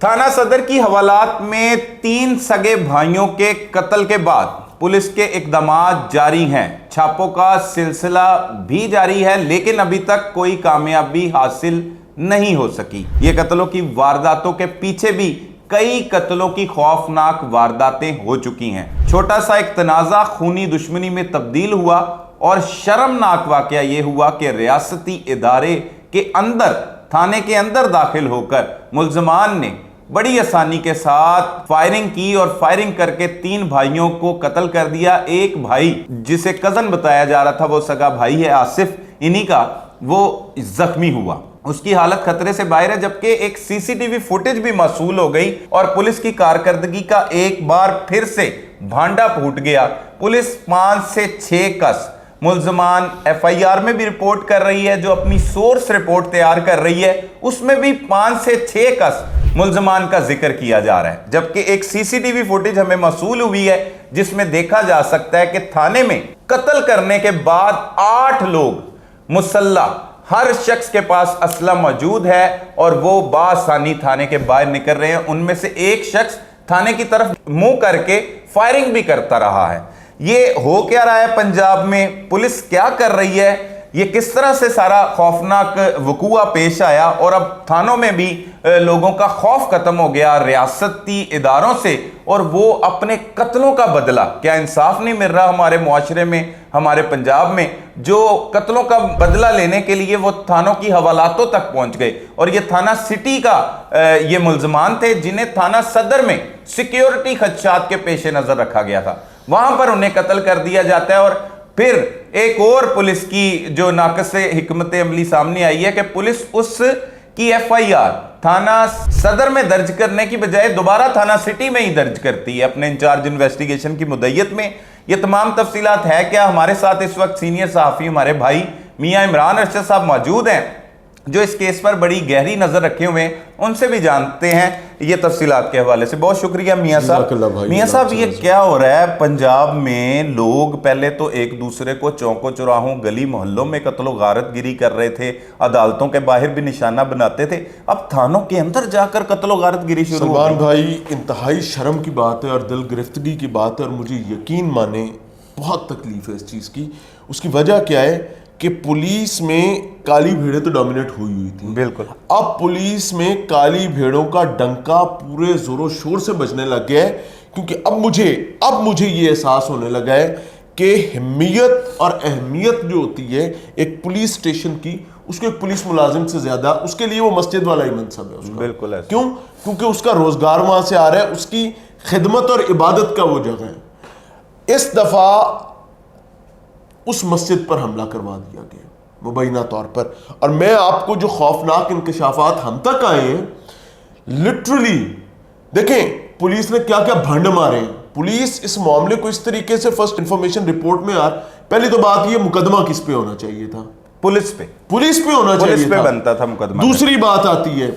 تھانہ صدر کی حوالات میں 3 سگے بھائیوں کے قتل کے بعد پولیس کے اقدامات جاری ہیں۔ چھاپوں کا سلسلہ بھی جاری ہے، لیکن ابھی تک کوئی کامیابی حاصل نہیں ہو سکی۔ یہ قتلوں کی وارداتوں کے پیچھے بھی کئی قتلوں کی خوفناک وارداتیں ہو چکی ہیں۔ چھوٹا سا ایک تنازع خونی دشمنی میں تبدیل ہوا اور شرمناک واقعہ یہ ہوا کہ ریاستی ادارے کے اندر، تھانے کے اندر داخل ہو کر ملزمان نے بڑی آسانی کے ساتھ فائرنگ کی اور فائرنگ کر کے 3 بھائیوں کو قتل کر دیا۔ ایک بھائی جسے کزن بتایا جا رہا تھا، وہ سگا بھائی ہے آصف انہی کا، وہ زخمی ہوا، اس کی حالت خطرے سے باہر ہے، جبکہ ایک سی سی ٹی وی فوٹیج بھی موصول ہو گئی اور پولیس کی کارکردگی کا ایک بار پھر سے بھانڈا پھوٹ گیا۔ پولیس 5 سے 6 کس ملزمان ایف آئی آر میں بھی رپورٹ کر رہی ہے، جو اپنی سورس رپورٹ تیار کر رہی ہے اس میں بھی 5 سے 6 کس ملزمان کا ذکر کیا جا رہا ہے، جبکہ ایک سی سی ٹی وی فوٹیج ہمیں موصول ہوئی ہے جس میں دیکھا جا سکتا ہے کہ تھانے میں قتل کرنے کے بعد 8 لوگ مسلح، ہر شخص کے پاس اسلحہ موجود ہے اور وہ بآسانی تھانے کے باہر نکل رہے ہیں۔ ان میں سے ایک شخص تھانے کی طرف منہ کر کے فائرنگ بھی کرتا رہا ہے۔ یہ ہو کیا رہا ہے پنجاب میں؟ پولیس کیا کر رہی ہے؟ یہ کس طرح سے سارا خوفناک وقوع پیش آیا اور اب تھانوں میں بھی لوگوں کا خوف ختم ہو گیا ریاستی اداروں سے، اور وہ اپنے قتلوں کا بدلہ، کیا انصاف نہیں مل رہا ہمارے معاشرے میں، ہمارے پنجاب میں؟ جو قتلوں کا بدلہ لینے کے لیے وہ تھانوں کی حوالاتوں تک پہنچ گئے، اور یہ تھانہ سٹی کا یہ ملزمان تھے جنہیں تھانہ صدر میں سیکیورٹی خدشات کے پیش نظر رکھا گیا تھا، وہاں پر انہیں قتل کر دیا جاتا ہے۔ اور پھر ایک اور پولیس کی جو ناقص حکمت عملی سامنے آئی ہے کہ پولیس اس کی ایف آئی آر تھانہ صدر میں درج کرنے کی بجائے دوبارہ تھانہ سٹی میں ہی درج کرتی ہے اپنے انچارج انویسٹیگیشن کی مدعیت میں۔ یہ تمام تفصیلات ہے کیا؟ ہمارے ساتھ اس وقت سینئر صحافی ہمارے بھائی میاں عمران ارشد صاحب موجود ہیں جو اس کیس پر بڑی گہری نظر رکھے ہوئے ہیں، ان سے بھی جانتے ہیں یہ تفصیلات کے حوالے سے۔ بہت شکریہ میاں صاحب۔ میاں صاحب، یہ کیا ہو رہا ہے پنجاب میں؟ لوگ پہلے تو ایک دوسرے کو چوکوں چوراہوں گلی محلوں میں قتل و غارت گیری کر رہے تھے، عدالتوں کے باہر بھی نشانہ بناتے تھے، اب تھانوں کے اندر جا کر قتل و غارت گیری شروع ہو گئی۔ سلمان بھائی، انتہائی شرم کی بات ہے اور دل گرفتگی کی بات ہے، اور مجھے یقین مانے بہت تکلیف ہے اس چیز کی۔ اس کی وجہ کیا ہے کہ پولیس میں کالی بھیڑیں تو ڈومینیٹ ہوئی تھی، بالکل۔ اب پولیس میں کالی بھیڑوں کا ڈنکا پورے زور و شور سے بجنے لگ گیا ہے، کیونکہ اب مجھے یہ احساس ہونے لگا ہے کہ اہمیت اور اہمیت جو ہوتی ہے ایک پولیس اسٹیشن کی، اس کو ایک پولیس ملازم سے زیادہ اس کے لیے وہ مسجد والا ہی منصب ہے اس کا۔ بالکل ایسا۔ کیوں؟ کیونکہ اس کا روزگار وہاں سے آ رہا ہے، اس کی خدمت اور عبادت کا وہ جگہ ہے۔ اس دفعہ اس مسجد پر حملہ کروا دیا گیا مبینہ طور پر، اور میں آپ کو جو خوفناک انکشافات ہم تک آئے ہیں، لٹرلی دیکھیں پولیس نے کیا کیا بھنڈ مارے ہیں۔ پولیس اس معاملے کو اس طریقے سے فرسٹ انفارمیشن رپورٹ میں پہلی تو بات یہ، مقدمہ کس پہ ہونا چاہیے تھا؟ پولیس پہ ہونا چاہیے پولیس پہ تھا، بنتا تھا مقدمہ۔ دوسری بات آتی ہے،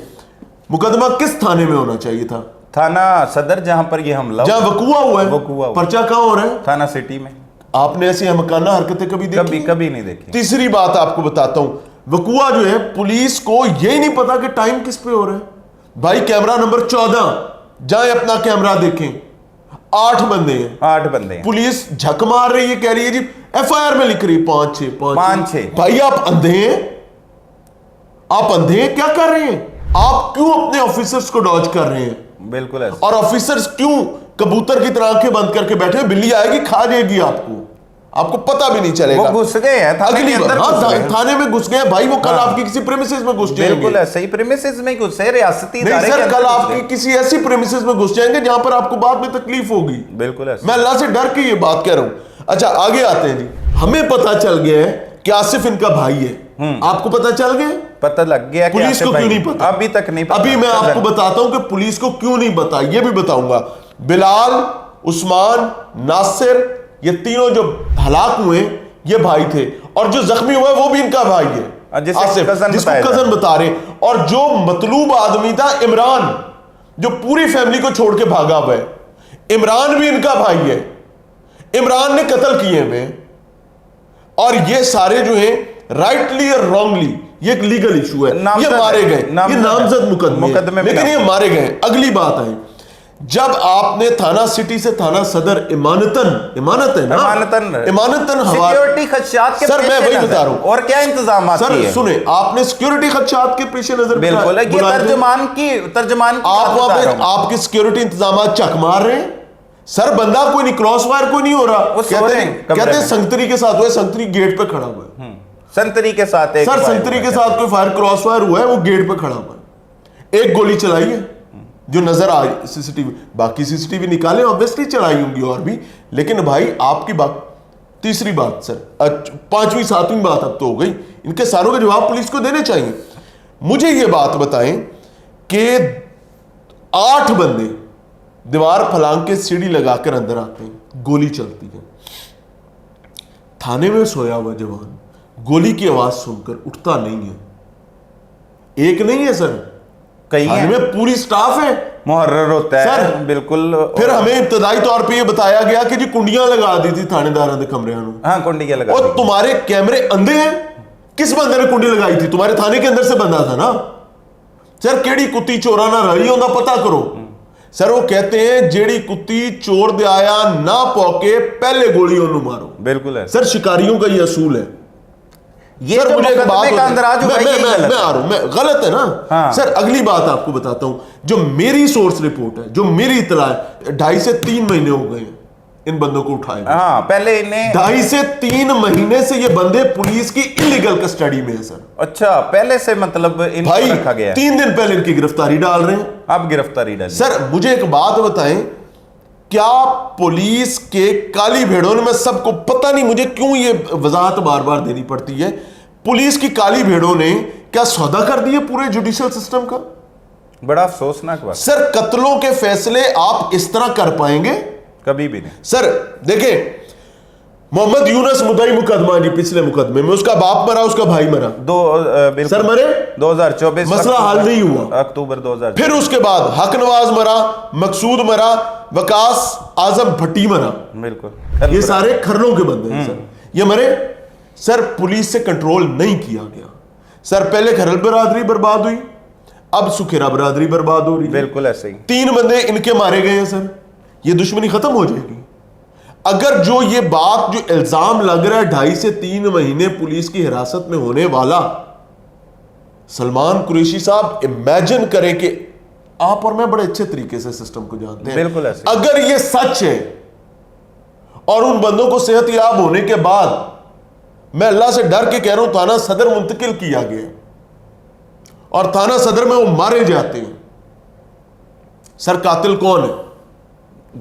مقدمہ کس تھانے میں ہونا چاہیے تھا؟ تھانہ صدر، جہاں پر یہ حملہ جہاں وقوع ہوا ہے۔ پرچہ کہاں ہو رہا ہے؟ تھانہ سٹی میں۔ آپ نے ایسی احمقانہ حرکتیں کبھی دیکھی؟ کبھی نہیں دیکھی۔ تیسری بات آپ کو بتاتا ہوں، وقوع جو ہے پولیس کو یہی نہیں پتا کہ ٹائم کس پہ ہو رہا ہے۔ بھائی کیمرہ نمبر 14 جائیں اپنا کیمرہ دیکھیں، 8 بندے ہیں، پولیس جھک مار رہی ہے، کہہ رہی ہے جی ایف آئی آر میں لکھ رہی ہے 5-6۔ بھائی آپ اندھے ہیں؟ کیا کر رہے ہیں آپ؟ کیوں اپنے آفیسرز کو ڈاج کر رہے ہیں؟ بالکل ایسا۔ اور آفیسرز کیوں کبوتر کی طرح آنکھیں بند کر کے بیٹھے؟ بلی آئے گی کھا جائے گی آپ کو پتہ بھی نہیں چلے گا۔ وہ گھس گئے ہیں تھانے میں گھس گئے ہیں بھائی، وہ کل آپ کی کسی پریمیسز میں گھس جائیں گے۔ بالکل ایسا ہی پریمیسز میں گھسے، ریاستی ادارے نہیں سر، کل آپ کی کسی ایسی پریمیسز میں گھس جائیں گے جہاں پر آپ کو بعد میں تکلیف ہوگی۔ بالکل ایسا۔ میں اللہ سے ڈر کے یہ بات کہہ رہا ہوں۔ اچھا آگے آتے ہیں جی، ہمیں پتہ چل گیا ہے کہ آصف ان کا بھائی ہے، آپ کو پتہ چل گیا؟ پتہ لگ گیا۔ پولیس کو کیوں نہیں پتا؟ ابھی تک نہیں پتا۔ ابھی میں آپ کو بتاتا ہوں کہ پولیس کو کیوں نہیں پتا، یہ بھی بتاؤں گا۔ بلال، عثمان، ناصر، یہ تینوں جو ہلاک ہوئے یہ بھائی تھے، اور جو زخمی ہوا وہ بھی ان کا بھائی ہے، آصف، جس کو کزن بتا رہے، اور جو مطلوب آدمی تھا عمران، جو پوری فیملی کو چھوڑ کے بھاگا ہوا ہے، عمران بھی ان کا بھائی ہے، عمران نے قتل کیے ہوئے، اور یہ سارے جو ہیں رائٹلی اور رانگلی یہ ایک لیگل ایشو ہے, نامزد یہ مارے گئے, یہ نامزد مقدمے, لیکن یہ مارے گئے. اگلی بات ہے, جب آپ نے تھانہ سٹی سے تھانہ صدر امانتاً سیکیورٹی خدشات کے سر میں وہی بتا رہا ہوں, اور کیا انتظامات سر سنیں, آپ نے سیکیورٹی خدشات کے پیش نظر بالکل یہ ترجمان آپ وہاں پہ آپ کے سیکیورٹی انتظامات چک مار رہے ہیں. سر بندہ کوئی نہیں, کراس فائر کوئی نہیں ہو رہا, کہتے ہیں سنگتری کے ساتھ ہوا ہے, سنگتری گیٹ پہ کھڑا ہوا ہے, سنتری کے ساتھ سر سنتری کے ساتھ کوئی فائر کراس فائر ہوا ہے, وہ گیٹ پہ کھڑا ہوا ہے, ایک گولی چلائی ہے جو نظر آئی سی سی ٹی وی, باقی سی سی ٹی وی نکالے obviously چلائی ہوں گی اور بھی, لیکن بھائی آپ کی بات. تیسری بات سر, 5ویں 7ویں بات اب تو ہو گئی, ان کے ساروں کے جواب پولیس کو دینے چاہیے. مجھے یہ بات بتائیں کہ 8 بندے دیوار پھلانگ کے سیڑھی لگا کر اندر آتے ہیں, گولی چلتی ہے, تھانے میں سویا ہوا جوان گولی کی آواز سن کر اٹھتا نہیں ہے, ایک نہیں ہے سر, تھانے میں پوری سٹاف ہے, محرر ہوتا ہے سر بالکل. پھر ہمیں ابتدائی طور پہ یہ بتایا گیا کہ جی کنڈیاں لگا دی تھی تھانے داروں کے کمرے میں. ہاں کنڈیاں لگا, اور تمہارے کیمرے اندھے ہیں, کس بندے نے کنڈی لگائی تھی؟ تمہارے تھانے کے اندر سے بندہ تھا نا. سر کیڑی کتی چورا نہ رہی ہوندا پتہ کرو. سر وہ کہتے ہیں جیڑی کتی چور دے آیا نہ پوکے پہلے گولی انہوں مارو. بالکل ہے سر, شکاریوں کا یہ اصول ہے. یہ مجھے ایک بات میں آ رہا ہوں, میں غلط ہے نا سر. اگلی بات آپ کو بتاتا ہوں, جو میری سورس رپورٹ ہے, جو میری اطلاع ہے, 2.5 سے 3 مہینے ہو گئے ہیں ان بندوں کو اٹھائے. ہاں پہلے انہیں 2.5 سے 3 مہینے سے یہ بندے پولیس کی انلیگل کسٹڈی میں ہیں سر. اچھا پہلے سے مطلب ان کو رکھا گیا ہے, 3 دن پہلے ان کی گرفتاری ڈال رہے ہیں. اب گرفتاری ڈال. سر مجھے ایک بات بتائیں, کیا پولیس کے کالی بھیڑوں نے, میں سب کو پتہ نہیں مجھے کیوں یہ وضاحت بار بار دینی پڑتی ہے, پولیس کی کالی بھیڑوں نے کیا سودا کر دیا پورے جوڈیشل سسٹم کا؟ بڑا افسوسناک بات. سر قتلوں کے فیصلے آپ اس طرح کر پائیں گے؟ کبھی بھی نہیں. سر دیکھیں, محمد یونس مدعی مقدمہ جی, پچھلے مقدمے میں اس کا باپ مرا, اس کا بھائی مرا, سر مرے 2024 مسئلہ حل نہیں ہوا, اکتوبر 2024. پھر اس کے بعد حق نواز مرا, مقصود مرا, وقاص اعظم بھٹی مرا. بالکل, یہ سارے کھرلوں کے بندے ہیں سر, یہ مرے. سر پولیس سے کنٹرول نہیں کیا گیا. سر پہلے کھرل برادری برباد ہوئی, اب سکھیرا برادری برباد ہو رہی. بالکل ایسے ہی 3 بندے ان کے مارے گئے ہیں سر, یہ دشمنی ختم ہو جائے گی اگر جو یہ بات جو الزام لگ رہا ہے 2.5 سے 3 مہینے پولیس کی حراست میں ہونے والا. سلمان قریشی صاحب امیجن کریں کہ آپ اور میں بڑے اچھے طریقے سے سسٹم کو جانتے ہیں, بالکل ایسے, اگر یہ سچ ہے اور ان بندوں کو صحت یاب ہونے کے بعد, میں اللہ سے ڈر کے کہہ رہا ہوں, تھانہ صدر منتقل کیا گیا اور تھانہ صدر میں وہ مارے جاتے ہیں, سر قاتل کون ہے؟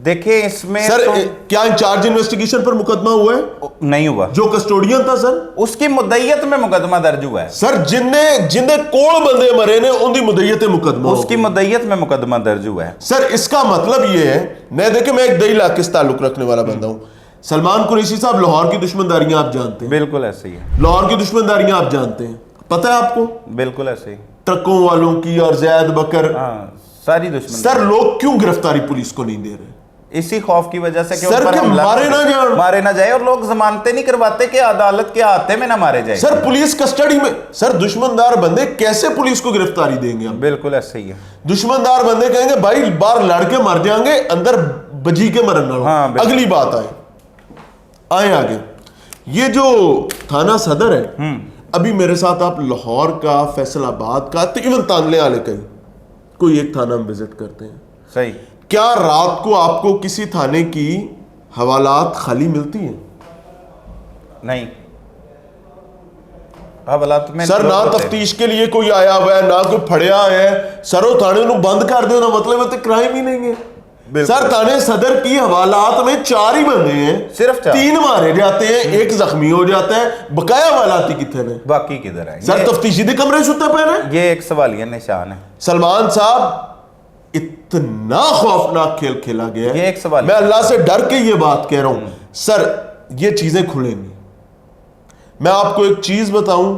دیکھیں اس میں سر کیا انچارج انویسٹیگیشن پر مقدمہ ہوا ہے؟ نہیں ہوا. جو کسٹوڈین تھا سر اس کی مدعیت میں مقدمہ درج ہوا ہے. سر جن کوڑ بندے مرے نے ان کی مدعیت مقدمہ, اس کی مدعیت میں مقدمہ درج ہوا ہے. سر اس کا مطلب یہ ہے, نہیں دیکھیں میں ایک دیہی علاقے سے تعلق رکھنے والا بندہ ہوں. سلمان قریشی صاحب لاہور کی دشمنداریاں آپ جانتے ہیں, بالکل ایسے ہی ہے. لاہور کی دشمنداریاں آپ جانتے ہیں, پتہ ہے آپ کو, بالکل ایسے ہی, ٹرکوں والوں کی اور زید بکر, ساری دشمن. سر لوگ کیوں گرفتاری پولیس کو نہیں دے رہے؟ اسی خوف کی وجہ سے کہ مارے نہ جائے, اور لوگ ضمانتیں نہیں کرواتے کہ عدالت کے ہاتھے میں نہ مارے جائے. سر پولیس کسٹڈی میں, سر دشمندار بندے کیسے پولیس کو گرفتاری دیں گے؟ بالکل ایسے ہی ہے. دشمندار بندے کہیں گے بھائی باہر لڑ کے مر جائیں گے, اندر بجی کے مرن نہ. اگلی بات آئے آگے, یہ جو تھانہ صدر ہے, ابھی میرے ساتھ آپ لاہور کا, فیصل آباد کا, ایون تانلے والے کا کوئی ایک تھانہ ہم وزٹ کرتے ہیں, صحیح, کیا رات کو آپ کو کسی تھانے کی حوالات خالی ملتی ہیں؟ نہیں. حوالات میں سر نہ تفتیش کے لیے کوئی آیا ہوا ہے, نہ کوئی پھڑیا ہے, سرو تھانے انہوں بند کر دے, مطلب ہے تو کرائم ہی نہیں ہے. سر تھانے صدر کی حوالات میں 4 ہی بندے ہیں, صرف 3 مارے جاتے ہیں, 1 زخمی ہو جاتا ہے, بقایا حوالات ہی کتنے ہیں, باقی کدھر ہیں؟ سر تفتیشی دے کمرے سوتے پہ ہیں, یہ ایک سوالیہ نشان ہے. سلمان صاحب اتنا خوفناک کھیل کھیلا گیا ہے, میں اللہ سے ڈر کے یہ بات کہہ رہا ہوں. سر یہ چیزیں کھلیں گی. میں آپ کو ایک چیز بتاؤں,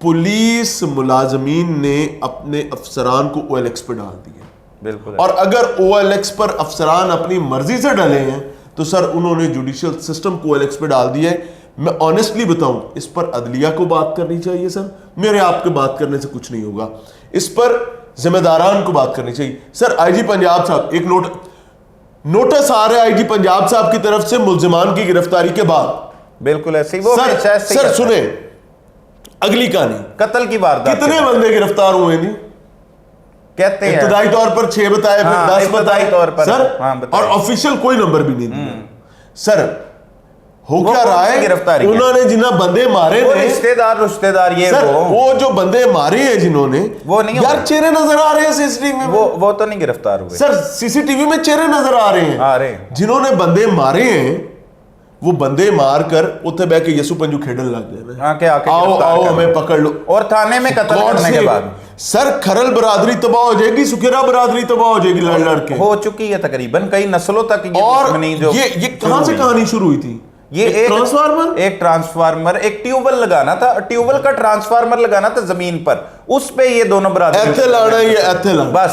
پولیس ملازمین نے اپنے افسران کو OLX پہ ڈال دیا, بالکل, اور اگر OLX پر افسران اپنی مرضی سے ڈالے ہیں تو سر انہوں نے جوڈیشل سسٹم کو OLX پہ ڈال دیا ہے. میں آنیسٹلی بتاؤں اس پر عدلیہ کو بات کرنی چاہیے سر, میرے آپ کے بات کرنے سے کچھ نہیں ہوگا, اس پر ذمہ داران کو بات کرنی چاہیے. سر آئی جی پنجاب صاحب ایک نوٹس آ رہا ہے آئی جی پنجاب صاحب کی طرف سے ملزمان کی گرفتاری کے بعد. بالکل ایسے ہی وہ سر سنیں اگلی کہانی, قتل کی واردات کتنے بندے گرفتار ہوئے نہیں کہتے ہیں ابتدائی طور پر 6 بتائے, پھر 10 ابتدائی طور پر سر, بتائے. اور آفیشیل کوئی نمبر بھی نہیں دیا. سر ہو کیا رہا ہے, گرفتاری انہوں نے جنہیں بندے مارے تھے رشتہ دار یہ سر, وہ جو بندے مارے ہیں جنہوں نے, وہ نہیں یار چہرے نظر آ رہے ہیں سی سی ٹی وی میں, وہ تو نہیں گرفتار ہوئے سر. سی سی ٹی وی میں چہرے نظر آ رہے ہیں جنہوں نے بندے مارے ہیں. وہ بندے مار کر اتنے بہ کے یسو پنجو کھیڈن لگ گئے, آؤ آؤ ہمیں پکڑ لو, اور تھانے میں قتل کرنے کے بعد سر کھرل برادری تباہ ہو جائے گی, سکھیرا برادری تباہ ہو جائے گی لڑ لڑ کے. ہو چکی ہے تقریباً کئی نسلوں تک. اور یہ کہاں سے کہانی شروع ہوئی تھی, یہ ایک ٹرانسفارمر, ایک ٹیوبل لگانا تھا, ٹیوبل کا ٹرانسفارمر لگانا تھا زمین پر, اس پہ یہ دونوں برادری ایتھے لانا, یہ ایتھے لانا, بس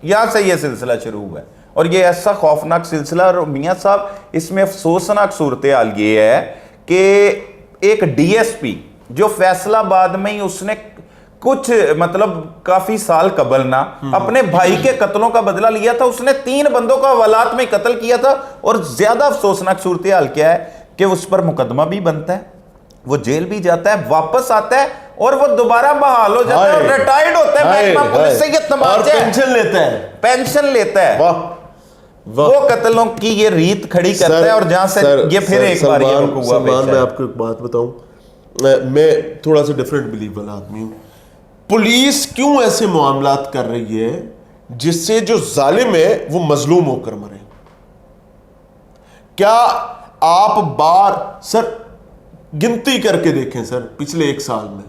یہاں سے یہ سلسلہ شروع ہوا ہے. اور یہ ایسا خوفناک سلسلہ, اور میاں صاحب اس میں افسوسناک صورتحال یہ ہے کہ ایک ڈی ایس پی جو فیصل آباد میں ہی اس نے کچھ مطلب کافی سال قبل نا اپنے بھائی کے قتلوں کا بدلہ لیا تھا, اس نے 3 بندوں کا حوالات میں قتل کیا تھا. اور زیادہ افسوسناک صورتحال کیا ہے کہ اس پر مقدمہ بھی بنتا ہے, وہ جیل بھی جاتا ہے, واپس آتا ہے اور وہ دوبارہ بحال ہو جاتا ہے اور ریٹائرڈ ہوتا ہے محکمہ پولیس سے. یہ تماچا ہے, پینشن لیتا ہے. وہ قتلوں کی یہ ریت کھڑی کرتا ہے, اور جہاں سے یہ پھر ایک بار یہ ہوا. میں آپ کو ایک بات بتاؤں, میں تھوڑا سا ڈیفرنٹ بلیف والا آدمی ہوں. پولیس کیوں ایسے معاملات کر رہی ہے جس سے جو ظالم ہے وہ مظلوم ہو کر مرے؟ کیا آپ سر گنتی کر کے دیکھیں سر, پچھلے 1 سال میں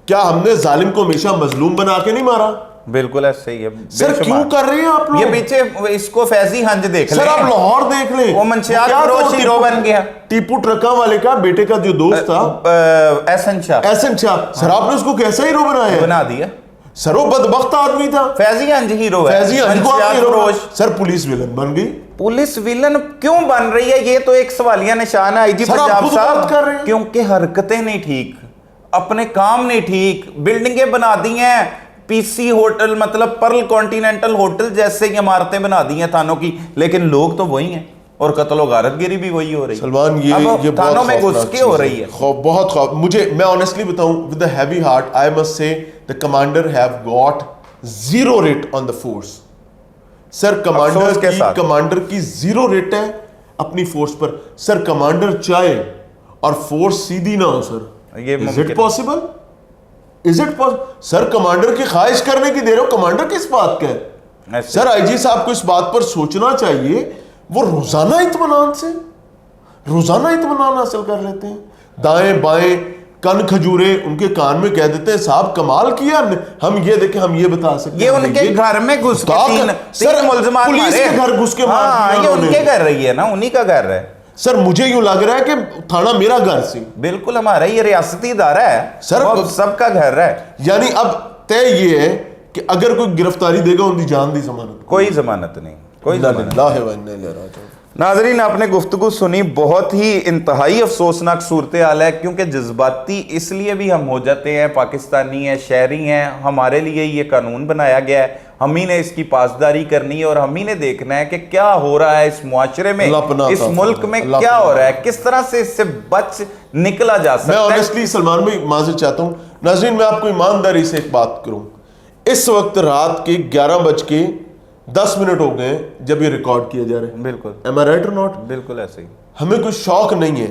کیا ہم نے ظالم کو ہمیشہ مظلوم بنا کے نہیں مارا؟ بالکل ایسے ہی ہے سر. کیوں کر رہے ہیں آپ لوگ؟ یہ پیچھے اس کو فیضی ہنج دیکھ لیں سر, آپ لاہور دیکھ لیں, وہ منشیات فروش ہیرو بن گیا. ٹیپو ٹرکا والے کا بیٹے کا جو دوست تھا احسن شاہ, سر آپ نے اس کو کیسا ہیرو بنا دیا؟ سر وہ بدبخت آدمی تھا. فیضی ہنج ہیرو ہے, فیضی ہنج کو آپ ہیرو. سر پولیس ویلن بن گئی. پولیس ویلن کیوں بن رہی ہے, یہ تو ایک سوالیہ نشان ہے آئی جی پنجاب صاحب. کیونکہ حرکتیں نہیں ٹھیک, اپنے کام نہیں ٹھیک, بلڈنگیں بنا دی ہیں پی سی ہوٹل, مطلب پرل کانٹیننٹل ہوٹل جیسے ہی عمارتیں بنا دی ہیں تھانوں کی, لیکن لوگ تو وہی ہیں اور قتل و غارت گیری بھی وہی ہو رہی ہے. سلمان یہ تھانوں میں گھس کے ہو رہی ہے. بہت خوف. میں آنیسٹلی بتاؤں with a heavy heart I must say the commander have got 0 rate on the force. Sir commander کی 0 ریٹ ہے اپنی فورس پر. سر کمانڈر چاہے اور فورس سیدھی نہ ہو سر, is it possible? Sir commander کی خواہش کرنے کی دے رہے ہو, کمانڈر کس بات کا ہے؟ سر آئی جی صاحب کو اس بات پر سوچنا چاہیے, وہ روزانہ اطمینان حاصل کر لیتے ہیں. دائیں بائیں کن کھجورے ان کے کان میں کہہ دیتے ہیں صاحب کمال کیا ہم نے, ہم یہ دیکھیں, ہم یہ بتا سکتے ہیں. یہ ان کے گھر میں گھس کے 3 ملزمان پولیس کے گھر گھس کے مار دیا. یہ ان کے گھر رہی ہے نا, انہی کا گھر ہے. سر مجھے یوں لگ رہا ہے کہ تھانہ میرا گھر سی. بالکل ہمارا یہ ریاستی ادارہ ہے سر, سب کا گھر ہے. یعنی اب طے یہ ہے کہ اگر کوئی گرفتاری دے گا ان کی جان دی ضمانت, کوئی ضمانت نہیں, کوئی ناظرین آپ نے گفتگو سنی, بہت ہی انتہائی افسوسناک صورتحال ہے, کیونکہ جذباتی اس لیے بھی ہم ہو جاتے ہیں, پاکستانی ہیں, شہری ہیں, ہمارے لیے یہ قانون بنایا گیا ہے, ہم ہی نے اس کی پاسداری کرنی ہے, اور ہم ہی نے دیکھنا ہے کہ کیا ہو رہا ہے اس معاشرے میں, اس ملک میں کیا ہو رہا ہے, کس طرح سے اس سے بچ نکلا جا سکتا ہے. میں آنیسٹلی سلمان بھائی معذرت چاہتا ہوں. ناظرین میں آپ کو ایمانداری سے ایک بات کروں, اس وقت رات کے 11:10 ہو گئے جب یہ ریکارڈ کیا جا رہا ہے. بالکل am I right or not? بالکل ایسے ہی. ہمیں کوئی شوق نہیں ہے.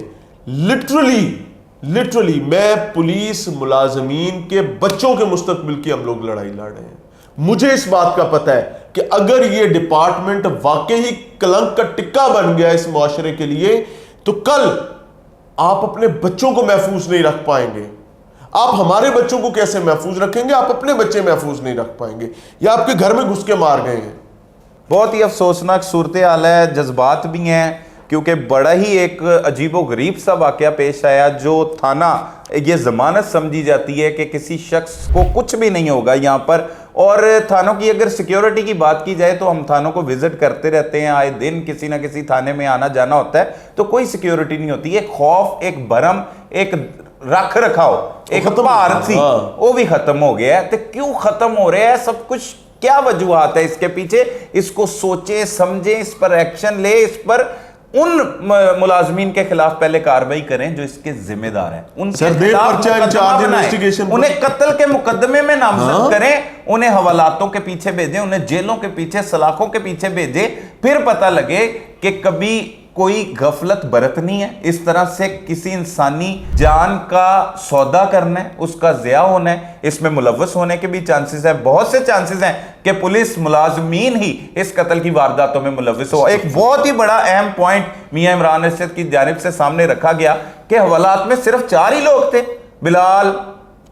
لٹرلی میں پولیس ملازمین کے بچوں کے مستقبل کی ہم لوگ لڑائی لڑ رہے ہیں. مجھے اس بات کا پتہ ہے کہ اگر یہ ڈپارٹمنٹ واقعی کلنک کا ٹکا بن گیا اس معاشرے کے لیے, تو کل آپ اپنے بچوں کو محفوظ نہیں رکھ پائیں گے. آپ ہمارے بچوں کو کیسے محفوظ رکھیں گے, آپ اپنے بچے محفوظ نہیں رکھ پائیں گے, یا آپ کے گھر میں گھس کے مار گئے ہیں. بہت ہی افسوسناک صورتحال ہے, جذبات بھی ہیں, کیونکہ بڑا ہی ایک عجیب و غریب سا واقعہ پیش آیا, جو تھانہ یہ ضمانت سمجھی جاتی ہے کہ کسی شخص کو کچھ بھی نہیں ہوگا یہاں پر, اور تھانوں کی اگر سیکیورٹی کی بات کی جائے تو ہم تھانوں کو وزٹ کرتے رہتے ہیں, آئے دن کسی نہ کسی تھانے میں آنا جانا ہوتا ہے, تو کوئی سیکیورٹی نہیں ہوتی. ایک خوف, ایک بھرم, ایک رکھ رکھاؤ, ایک بھارت سی, وہ بھی ختم ہو گیا ہے. تو کیوں ختم ہو رہا ہے سب کچھ, کیا وجوہات ہے اس کے پیچھے؟ اس کو سوچیں, سمجھیں, اس پر ایکشن لیں, اس پر ان ملازمین کے خلاف پہلے کاروائی کریں جو اس کے ذمہ دار ہیں, ان کے خلاف مقدمہ بنائیں, انہیں قتل کے مقدمے میں نامزد کریں, انہیں حوالاتوں کے پیچھے بھیجیں, انہیں جیلوں کے پیچھے, سلاخوں کے پیچھے بھیجیں. پھر پتہ لگے کہ کبھی کوئی غفلت برتنی ہے, اس طرح سے کسی انسانی جان کا سودا کرنا ہے, اس کا ضیاع ہونا ہے, اس میں ملوث ہونے کے بھی چانسز ہیں. بہت سے چانسز ہیں کہ پولیس ملازمین ہی اس قتل کی وارداتوں میں ملوث ہو. ایک بہت ہی بڑا اہم پوائنٹ میاں عمران ارشد کی جانب سے سامنے رکھا گیا کہ حوالات میں صرف 4 ہی لوگ تھے, بلال,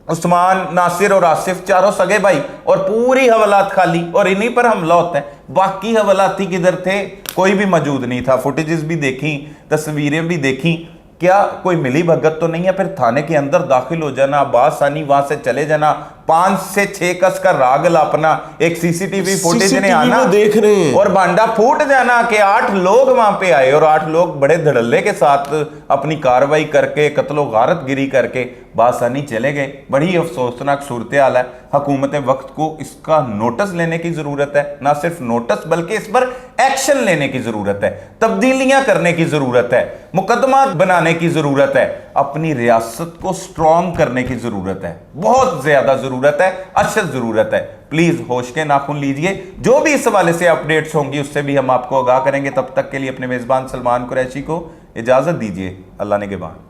عثمان, ناصر اور آصف, چاروں سگے بھائی, اور پوری حوالات خالی, اور انہی پر حملہ ہوتا ہے. باقی حوالاتی کدھر تھے؟ کوئی بھی موجود نہیں تھا. فوٹیجز بھی دیکھیں, تصویریں بھی دیکھیں, کیا کوئی ملی بھگت تو نہیں ہے؟ پھر تھانے کے اندر داخل ہو جانا, بآسانی وہاں سے چلے جانا, 5 سے 6 کس کا راگ لاپنا, ایک سی سی ٹی وی فوٹیج نے آنا دیکھ رہے ہیں اور بانڈا پھوٹ جانا کہ 8 لوگ وہاں پہ آئے, اور 8 لوگ بڑے دھڑلے کے ساتھ اپنی کاروائی کر کے, قتل و غارت گری کر کے بآسانی چلے گئے. بڑی افسوسناک صورتحال ہے. حکومت وقت کو اس کا نوٹس لینے کی ضرورت ہے, نہ صرف نوٹس بلکہ اس پر ایکشن لینے کی ضرورت ہے, تبدیلیاں کرنے کی ضرورت ہے, مقدمات بنانے کی ضرورت ہے, اپنی ریاست کو سٹرونگ کرنے کی ضرورت ہے, بہت زیادہ ضرورت ہے, اشد ضرورت ہے. پلیز ہوش کے ناخن لیجئے. جو بھی اس حوالے سے اپڈیٹس ہوں گی اس سے بھی ہم آپ کو آگاہ کریں گے. تب تک کے لیے اپنے میزبان سلمان قریشی کو اجازت دیجئے. اللہ نگہبان.